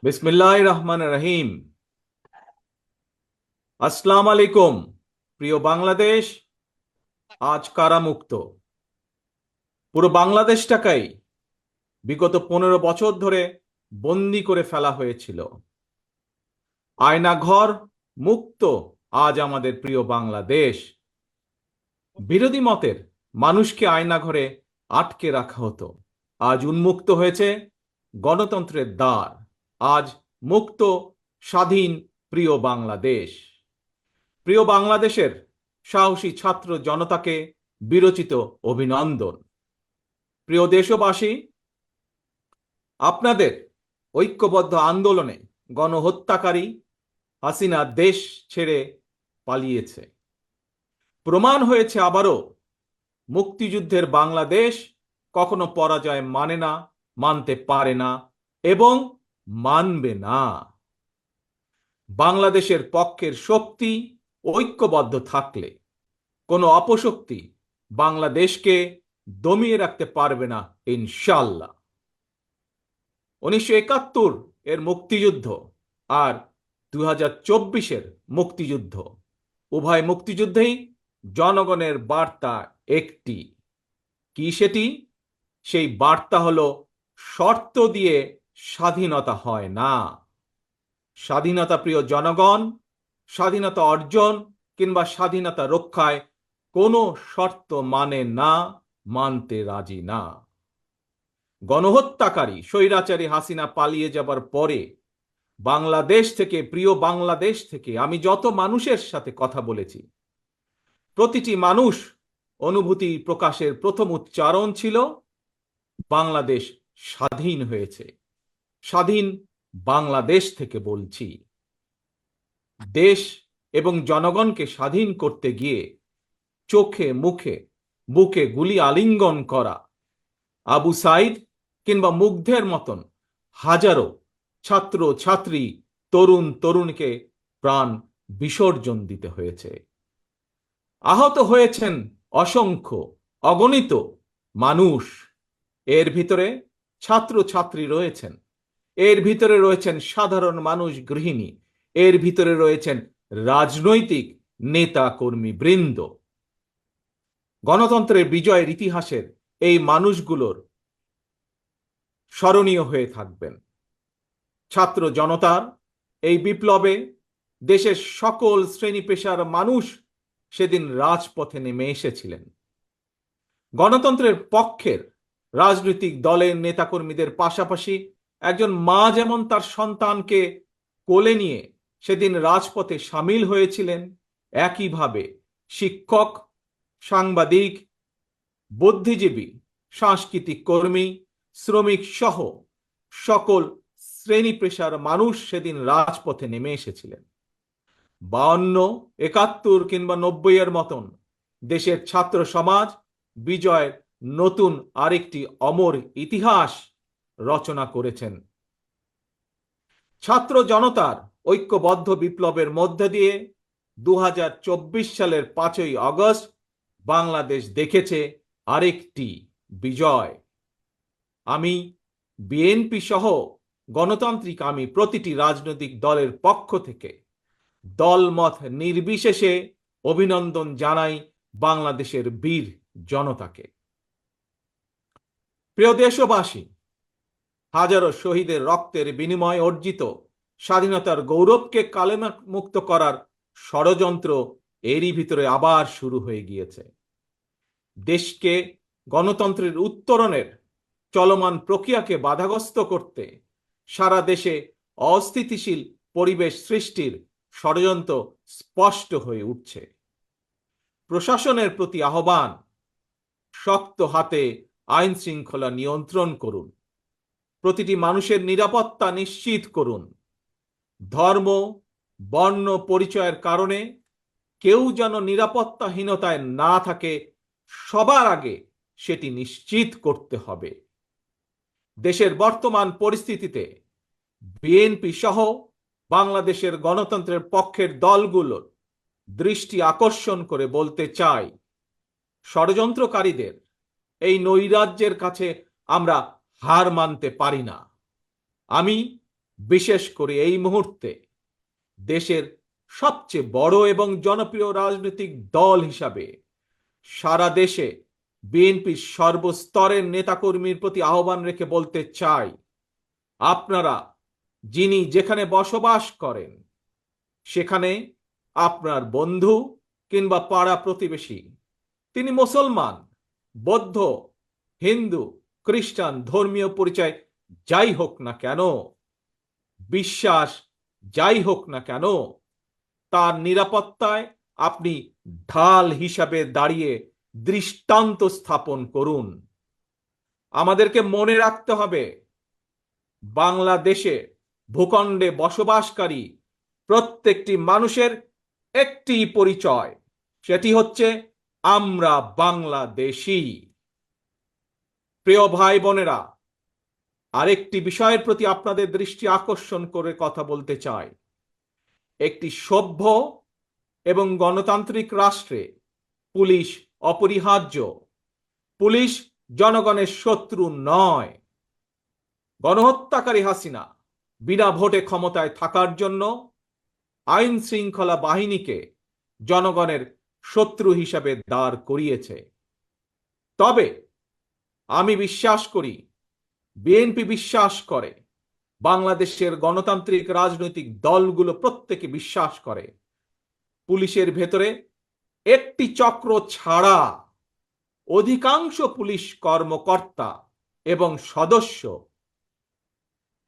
বিসমিল্লাহির রহমানির রহিম। আসসালামু আলাইকুম। প্রিয় বাংলাদেশ, আজ কারামুক্ত। পুরো বাংলাদেশটাকেই বিগত 15 বছর ধরে বন্দি করে ফেলা হয়েছিল। আয়নাঘর মুক্ত আজ আমাদের প্রিয় বাংলাদেশ। বিরোধী মতের মানুষকে আয়নাঘরে আটকে রাখা হতো, আজ উন্মুক্ত হয়েছে গণতন্ত্রের দ্বার। আজ মুক্ত, স্বাধীন প্রিয় বাংলাদেশ। প্রিয় বাংলাদেশের সাহসী ছাত্র জনতাকে বিরচিত অভিনন্দন। প্রিয় দেশবাসী, আপনাদের ঐক্যবদ্ধ আন্দোলনে গণহত্যাকারী হাসিনা দেশ ছেড়ে পালিয়েছে। প্রমাণ হয়েছে আবারও মুক্তিযুদ্ধের বাংলাদেশ কখনো পরাজয় মানে না, মানতে পারে না এবং মানবে না। বাংলাদেশের পক্ষের শক্তি ঐক্যবদ্ধ থাকলে কোনো অপশক্তি বাংলাদেশকে দমিয়ে রাখতে পারবে না ইনশাল্লাহ। 1971 এর মুক্তিযুদ্ধ আর 2024-এর মুক্তিযুদ্ধ, উভয় মুক্তিযুদ্ধেই জনগণের বার্তা একটি। কি সেটি? সেই বার্তা হলো, শর্ত দিয়ে স্বাধীনতা হয় না। স্বাধীনতা প্রিয় জনগণ স্বাধীনতা অর্জন কিংবা স্বাধীনতা রক্ষায় কোনো শর্ত মানে না, মানতে রাজি না। গণহত্যাকারী স্বৈরাচারী হাসিনা পালিয়ে যাবার পরে বাংলাদেশ থেকে, প্রিয় বাংলাদেশ থেকে আমি যত মানুষের সাথে কথা বলেছি, প্রতিটি মানুষ অনুভূতি প্রকাশের প্রথম উচ্চারণ ছিল, বাংলাদেশ স্বাধীন হয়েছে। স্বাধীন বাংলাদেশ থেকে বলছি। দেশ এবং জনগণকে স্বাধীন করতে গিয়ে চোখে মুখে বুকে গুলি আলিঙ্গন করা আবু সাইদ কিংবা মুগ্ধের মতন হাজারো ছাত্র ছাত্রী, তরুণ তরুণীকে প্রাণ বিসর্জন দিতে হয়েছে। আহত হয়েছেন অসংখ্য, অগণিত মানুষ। এর ভিতরে ছাত্র ছাত্রী রয়েছেন, এর ভিতরে রয়েছেন সাধারণ মানুষ, গৃহিণী, এর ভিতরে রয়েছেন রাজনৈতিক নেতা কর্মী বৃন্দ। গণতন্ত্রের বিজয়ের ইতিহাসের এই মানুষগুলোর স্মরণীয় হয়ে থাকবেন। ছাত্র জনতার এই বিপ্লবে দেশের সকল শ্রেণী পেশার মানুষ সেদিন রাজপথে নেমে এসেছিলেন। গণতন্ত্রের পক্ষের রাজনৈতিক দলের নেতাকর্মীদের পাশাপাশি একজন মা যেমন তার সন্তানকে কোলে নিয়ে সেদিন রাজপথে সামিল হয়েছিলেন, একইভাবে শিক্ষক, সাংবাদিক, বুদ্ধিজীবী, সাংস্কৃতিক কর্মী, শ্রমিক সহ সকল শ্রেণী পেশার মানুষ সেদিন রাজপথে নেমে এসেছিলেন। 52, 71 কিংবা 90-এর মতন দেশের ছাত্র সমাজ বিজয়ের নতুন আরেকটি অমর ইতিহাস রচনা করেছেন। ছাত্র জনতার ঐক্যবদ্ধ বিপ্লবের মধ্যে দিয়ে 2024 সালের 5ই আগস্ট বাংলাদেশ দেখেছে আরেকটি বিজয়। আমি বিএনপি সহ গণতান্ত্রিক আমি প্রতিটি রাজনৈতিক দলের পক্ষ থেকে দলমত নির্বিশেষে অভিনন্দন জানাই বাংলাদেশের বীর জনতাকে। প্রিয় দেশবাসী, হাজারো শহীদের রক্তের বিনিময়ে অর্জিত স্বাধীনতার গৌরবকে কালেমুক্ত করার ষড়যন্ত্র এরই ভিতরে আবার শুরু হয়ে গিয়েছে। দেশকে গণতন্ত্রের উত্তরণের চলমান প্রক্রিয়াকে বাধাগ্রস্ত করতে সারা দেশে অস্থিতিশীল পরিবেশ সৃষ্টির ষড়যন্ত্র স্পষ্ট হয়ে উঠছে। প্রশাসনের প্রতি আহ্বান, শক্ত হাতে আইন শৃঙ্খলা নিয়ন্ত্রণ করুন, প্রতিটি মানুষের নিরাপত্তা নিশ্চিত করুন। ধর্ম, বর্ণ পরিচয়ের কারণে কেউ যেন নিরাপত্তাহীনতায় না থাকে, সবার আগে সেটি নিশ্চিত করতে হবে। দেশের বর্তমান পরিস্থিতিতে বিএনপি সহ বাংলাদেশের গণতন্ত্রের পক্ষের দলগুলোর দৃষ্টি আকর্ষণ করে বলতে চাই, ষড়যন্ত্রকারীদের এই নৈরাজ্যের কাছে আমরা হার মানতে পারি না। আমি বিশেষ করে এই মুহূর্তে দেশের সবচেয়ে বড় এবং জনপ্রিয় রাজনৈতিক দল হিসাবে সারা দেশে বিএনপির সর্বস্তরের নেতাকর্মীর প্রতি আহ্বান রেখে বলতে চাই, আপনারা যিনি যেখানে বসবাস করেন সেখানে আপনার বন্ধু কিংবা পাড়া প্রতিবেশী, তিনি মুসলমান, বৌদ্ধ, হিন্দু, খ্রিস্টান, ধর্মীয় পরিচয় যাই হোক না কেন, বিশ্বাস যাই হোক না কেন, তার নিরাপত্তায় আপনি ঢাল হিসাবে দাঁড়িয়ে দৃষ্টান্ত স্থাপন করুন। আমাদেরকে মনে রাখতে হবে, বাংলাদেশে ভূখণ্ডে বসবাসকারী প্রত্যেকটি মানুষের একটি পরিচয়, সেটি হচ্ছে আমরা বাংলাদেশী। প্রিয় ভাই বোনেরা, আরেকটি বিষয়ের প্রতি আপনাদের দৃষ্টি আকর্ষণ করে কথা বলতে চাই। একটি সভ্য এবং গণতান্ত্রিক রাষ্ট্রে পুলিশ অপরিহার্য। পুলিশ জনগণের শত্রু নয়। গণহত্যাকারী হাসিনা বিনা ভোটে ক্ষমতায় থাকার জন্য আইন শৃঙ্খলা বাহিনীকে জনগণের শত্রু হিসাবে দাঁড় করিয়েছে। তবে আমি বিশ্বাস করি, বিএনপি বিশ্বাস করে, বাংলাদেশের গণতান্ত্রিক রাজনৈতিক দলগুলো প্রত্যেকে বিশ্বাস করে, পুলিশের ভেতরে একটি চক্র ছাড়া অধিকাংশ পুলিশ কর্মকর্তা এবং সদস্য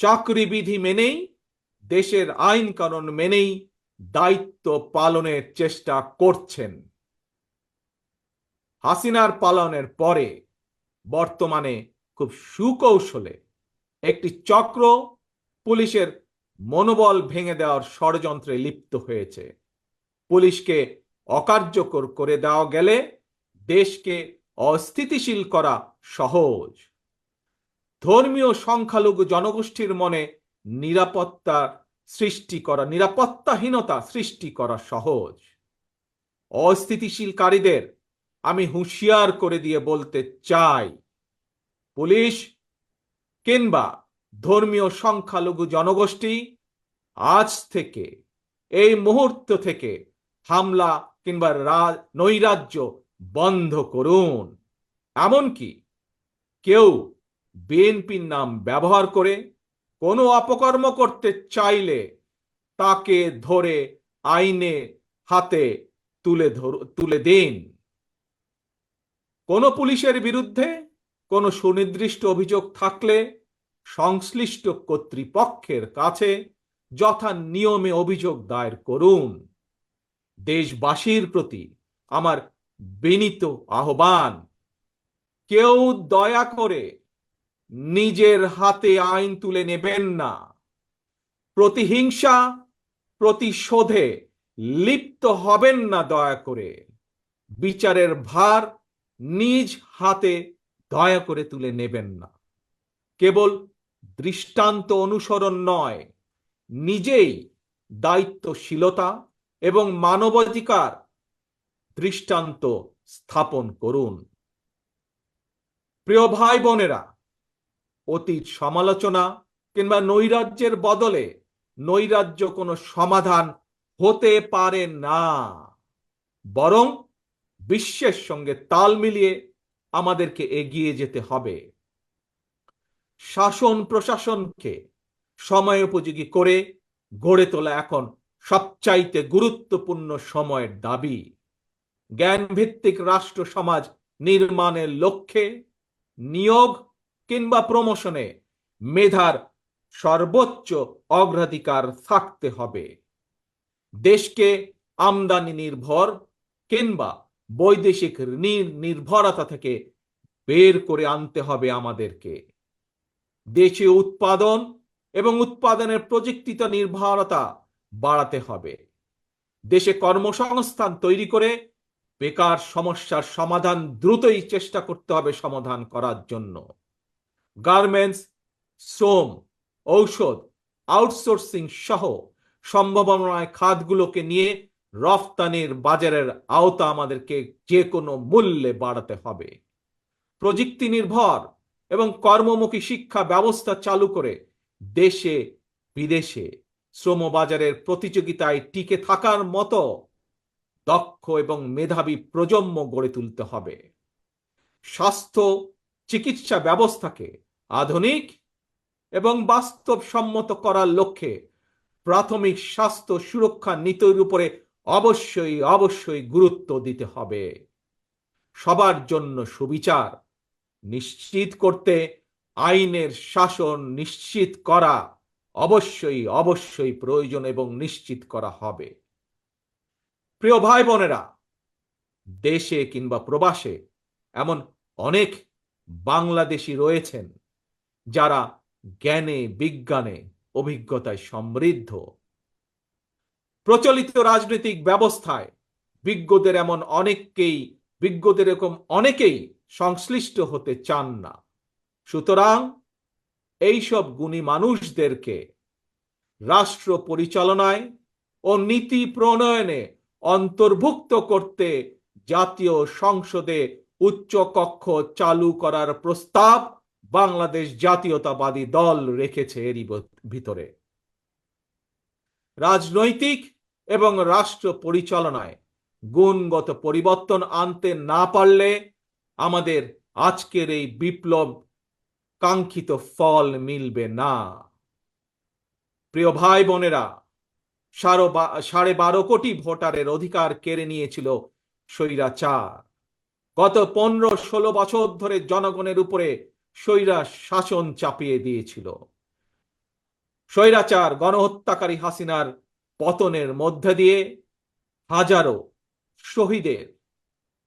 চাকরিবিধি মেনেই, দেশের আইন কানুন মেনেই দায়িত্ব পালনের চেষ্টা করছেন। হাসিনার পালনের পরে বর্তমানে খুব সুকৌশলে একটি চক্র পুলিশের মনোবল ভেঙে দেওয়ার ষড়যন্ত্রে লিপ্ত হয়েছে। পুলিশকে অকার্যকর করে দেওয়া গেলে দেশকে অস্থিতিশীল করা সহজ। ধর্মীয় সংখ্যালঘু জনগোষ্ঠীর মনে নিরাপত্তাহীনতা সৃষ্টি করা সহজ। অস্থিতিশীলকারীদের আমি হুঁশিয়ার করে দিয়ে বলতে চাই, পুলিশ কিংবা ধর্মীয় সংখ্যালঘু জনগোষ্ঠী আজ থেকে, এই মুহূর্ত থেকে হামলা কিংবা নৈরাজ্য বন্ধ করুন। এমনকি কেউ বিএনপির নাম ব্যবহার করে কোনো অপকর্ম করতে চাইলে তাকে ধরে আইনে হাতে তুলে দিন। কোনো পুলিশের বিরুদ্ধে কোনো সুনির্দিষ্ট অভিযোগ থাকলে সংশ্লিষ্ট কর্তৃপক্ষের কাছে যথা নিয়মে অভিযোগ দায়ের করুন। দেশবাসীর প্রতি আমার বিনীত আহ্বান, কেউ দয়া করে নিজের হাতে আইন তুলে নেবেন না। প্রতিহিংসা, প্রতিশোধে লিপ্ত হবেন না দয়া করে। বিচারের ভার নিজ হাতে দয়া করে তুলে নেবেন না। কেবল দৃষ্টান্ত অনুসরণ নয়, নিজেই দায়িত্বশীলতা এবং মানবাধিকার দৃষ্টান্ত স্থাপন করুন। প্রিয় ভাই বোনেরা, অতীত সমালোচনা কিংবা নৈরাজ্যের বদলে নৈরাজ্য কোনো সমাধান হতে পারে না, বরং বিশ্বের সঙ্গে তাল মিলিয়ে আমাদেরকে এগিয়ে যেতে হবে। শাসন প্রশাসনকে সময়োপযোগী করে গড়ে তোলা এখন সবচাইতে গুরুত্বপূর্ণ সময়ের দাবি। জ্ঞান ভিত্তিক রাষ্ট্র সমাজ নির্মাণের লক্ষ্যে নিয়োগ কিংবা প্রমোশনে মেধার সর্বোচ্চ অগ্রাধিকার থাকতে হবে। দেশকে আমদানি নির্ভর কিংবা বৈদেশিক নির্ভরতা থেকে বের করে আনতে হবে আমাদেরকে। দেশীয় উৎপাদন এবং উৎপাদনের প্রযুক্তিগত নির্ভরতা বাড়াতে হবে। দেশে কর্মসংস্থান তৈরি করে বেকার সমস্যার সমাধান দ্রুতই চেষ্টা করতে হবে সমাধান করার জন্য। গার্মেন্টস, শ্রম, ঔষধ, আউটসোর্সিং সহ সম্ভাবনায় খাতগুলোকে নিয়ে রফতানির বাজারের আওতা আমাদেরকে যে কোনো মূল্যে বাড়াতে হবে। প্রযুক্তি নির্ভর এবং কর্মমুখী শিক্ষা ব্যবস্থা চালু করে দেশে বিদেশে শ্রমবাজারের প্রতিযোগিতায় টিকে থাকার মতো দক্ষ এবং মেধাবী প্রজন্ম গড়ে তুলতে হবে। স্বাস্থ্য চিকিৎসা ব্যবস্থাকে আধুনিক এবং বাস্তবসম্মত করার লক্ষ্যে প্রাথমিক স্বাস্থ্য সুরক্ষা নীতির উপরে অবশ্যই গুরুত্ব দিতে হবে। সবার জন্য সুবিচার নিশ্চিত করতে আইনের শাসন নিশ্চিত করা অবশ্যই প্রয়োজন এবং নিশ্চিত করা হবে। প্রিয় ভাই বোনেরা, দেশে কিংবা প্রবাসে এমন অনেক বাংলাদেশী রয়েছেন যারা জ্ঞানে বিজ্ঞানে অভিজ্ঞতায় সমৃদ্ধ। প্রচলিত রাজনৈতিক ব্যবস্থায় বিজ্ঞদের এরকম অনেকেই সংশ্লিষ্ট হতে চান না। সুতরাং এইসব গুণী মানুষদেরকে রাষ্ট্র পরিচালনায় ও নীতি প্রণয়নে অন্তর্ভুক্ত করতে জাতীয় সংসদে উচ্চ কক্ষ চালু করার প্রস্তাব বাংলাদেশ জাতীয়তাবাদী দল রেখেছে। এরই ভিতরে রাজনৈতিক এবং রাষ্ট্র পরিচালনায় গুণগত পরিবর্তন আনতে না পারলে আমাদের আজকের এই বিপ্লব কাঙ্ক্ষিত ফল মিলবে না। প্রিয় ভাই বোনেরা, 12.5 কোটি ভোটারের অধিকার কেড়ে নিয়েছিল স্বৈরাচার। গত 15-16 বছর ধরে জনগণের উপরে স্বৈরা শাসন চাপিয়ে দিয়েছিল। স্বৈরাচার গণহত্যাকারী হাসিনার পতনের মধ্যে দিয়ে হাজারো শহীদের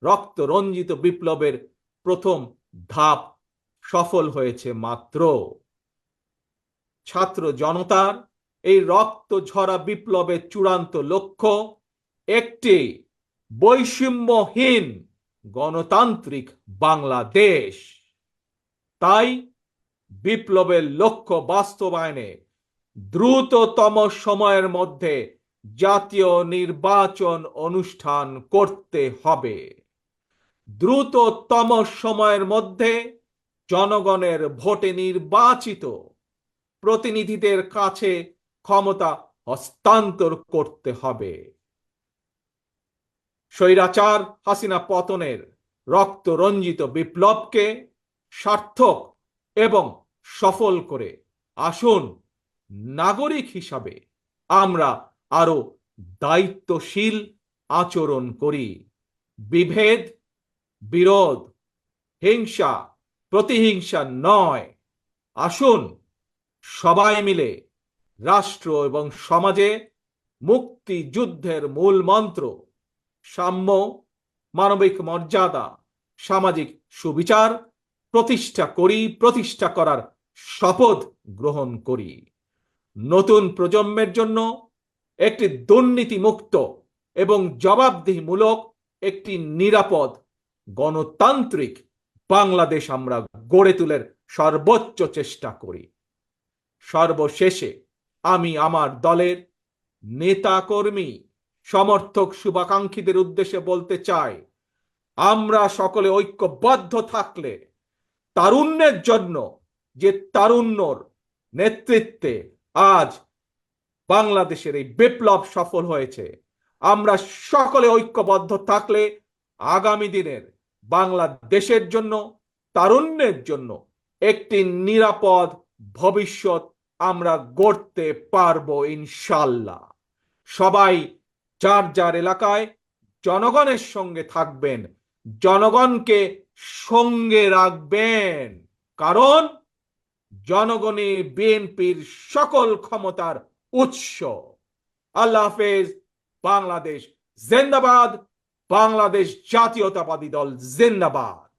রক্ত রঞ্জিত বিপ্লবের প্রথম ধাপ সফল হয়েছে মাত্র। ছাত্র জনতার এই রক্ত ঝরা বিপ্লবের চূড়ান্ত লক্ষ্য একটি বৈষম্যহীন গণতান্ত্রিক বাংলাদেশ। তাই বিপ্লবের লক্ষ্য বাস্তবায়নে দ্রুততম সময়ের মধ্যে জাতীয় নির্বাচন অনুষ্ঠান করতে হবে। দ্রুততম সময়ের মধ্যে জনগণের ভোটে নির্বাচিত প্রতিনিধিদের কাছে ক্ষমতা হস্তান্তর করতে হবে। স্বৈরাচার হাসিনা পতনের রক্ত রঞ্জিত বিপ্লবকে সার্থক এবং সফল করে আসুন নাগরিক হিসাবে আমরা আরো দায়িত্বশীল আচরণ করি। বিভেদ, বিরোধ, হিংসা, প্রতিহিংসা নয়। আসুন সবাই মিলে রাষ্ট্র এবং সমাজে মুক্তিযুদ্ধের মূল মন্ত্র সাম্য, মানবিক মর্যাদা, সামাজিক সুবিচার প্রতিষ্ঠা করার শপথ গ্রহণ করি। নতুন প্রজন্মের জন্য একটি দুর্নীতিমুক্ত এবং জবাবদিহিমূলক একটি নিরাপদ গণতান্ত্রিক বাংলাদেশ আমরা গড়ে তোলার সর্বোচ্চ চেষ্টা করি। সর্বশেষে আমি আমার দলের নেতা কর্মী সমর্থক শুভাকাঙ্ক্ষীদের উদ্দেশ্যে বলতে চাই, আমরা সকলে ঐক্যবদ্ধ থাকলে তারুণ্যের জন্য যে তারুণ্যর নেতৃত্বে আজ বাংলাদেশের এই বিপ্লব সফল হয়েছে, আমরা সকলে ঐক্যবদ্ধ থাকলে আগামী দিনের বাংলাদেশের জন্য তারুণ্যের জন্য একটি নিরাপদ ভবিষ্যৎ আমরা গড়তে পারবো ইনশাল্লাহ। সবাই যার যার এলাকায় জনগণের সঙ্গে থাকবেন, জনগণকে সঙ্গে রাখবেন, কারণ জনগণই বিএনপির সকল ক্ষমতার উৎস। আল্লাহ হাফেজ। বাংলাদেশ জিন্দাবাদ। বাংলাদেশ জাতীয়তাবাদী দল জিন্দাবাদ।